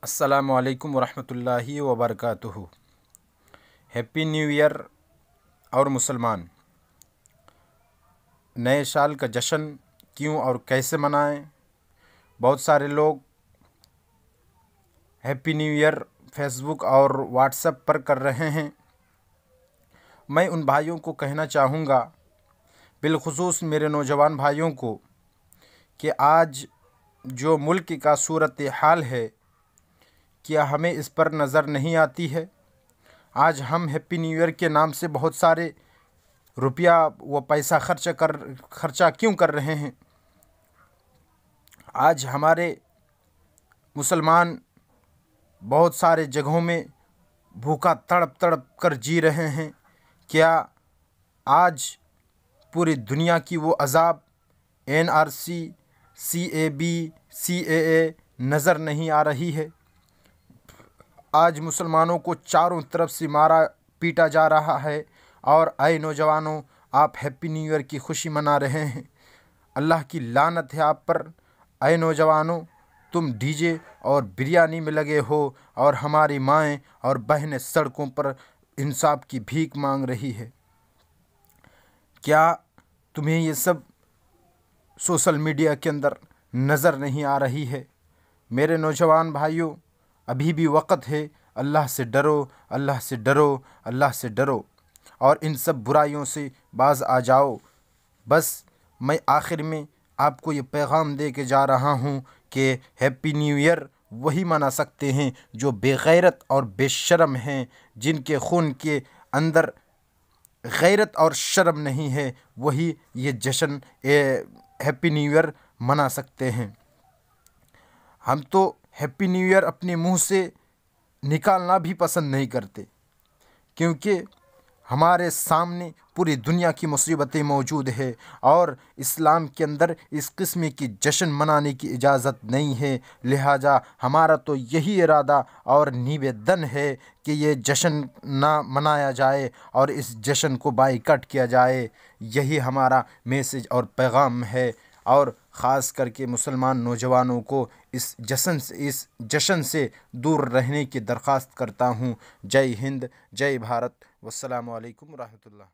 अस्सलामु अलैकुम वरहमतुल्लाहि वबरकातुहू। Happy new year. और मुसलमान नए साल का जश्न क्यों और कैसे मनाएं? बहुत सारे लोग हैप्पी न्यू ईयर फेसबुक और व्हाट्सएप पर कर रहे हैं। मैं उन भाइयों को कहना चाहूँगा, बिलखुसूस मेरे नौजवान भाइयों को, कि आज जो मुल्क का सूरत हाल है, क्या हमें इस पर नज़र नहीं आती है? आज हम हैप्पी न्यू ईयर के नाम से बहुत सारे रुपया व पैसा खर्चा क्यों कर रहे हैं? आज हमारे मुसलमान बहुत सारे जगहों में भूखा तड़प तड़प कर जी रहे हैं। क्या आज पूरी दुनिया की वो अज़ाब NRC, CAB, CAA नज़र नहीं आ रही है? आज मुसलमानों को चारों तरफ से मारा पीटा जा रहा है, और आए नौजवानों, आप हैप्पी न्यू ईयर की खुशी मना रहे हैं। अल्लाह की लानत है आप पर। आए नौजवानों, तुम डीजे और बिरयानी में लगे हो, और हमारी माएँ और बहनें सड़कों पर इंसाफ की भीख मांग रही है। क्या तुम्हें ये सब सोशल मीडिया के अंदर नज़र नहीं आ रही है? मेरे नौजवान भाइयों, अभी भी वक़्त है। अल्लाह से डरो, अल्लाह से डरो, अल्लाह से डरो, और इन सब बुराइयों से बाज आ जाओ। बस मैं आखिर में आपको ये पैगाम दे के जा रहा हूँ कि हैप्पी न्यू ईयर वही मना सकते हैं जो बेगैरत और बेशर्म हैं, जिनके खून के अंदर गैरत और शर्म नहीं है, वही ये जश्न हैप्पी न्यू ईयर मना सकते हैं। हम तो हैप्पी न्यू ईयर अपने मुंह से निकालना भी पसंद नहीं करते, क्योंकि हमारे सामने पूरी दुनिया की मुसीबतें मौजूद है, और इस्लाम के अंदर इस किस्म की जश्न मनाने की इजाज़त नहीं है। लिहाजा हमारा तो यही इरादा और निवेदन है कि ये जश्न ना मनाया जाए और इस जश्न को बाइकआउट किया जाए। यही हमारा मैसेज और पैगाम है, और ख़ास करके मुसलमान नौजवानों को इस जश्न से दूर रहने की दरख्वास्त करता हूँ। जय हिंद, जय भारत, वस्सलामु अलैकुम रहमतुल्लाह।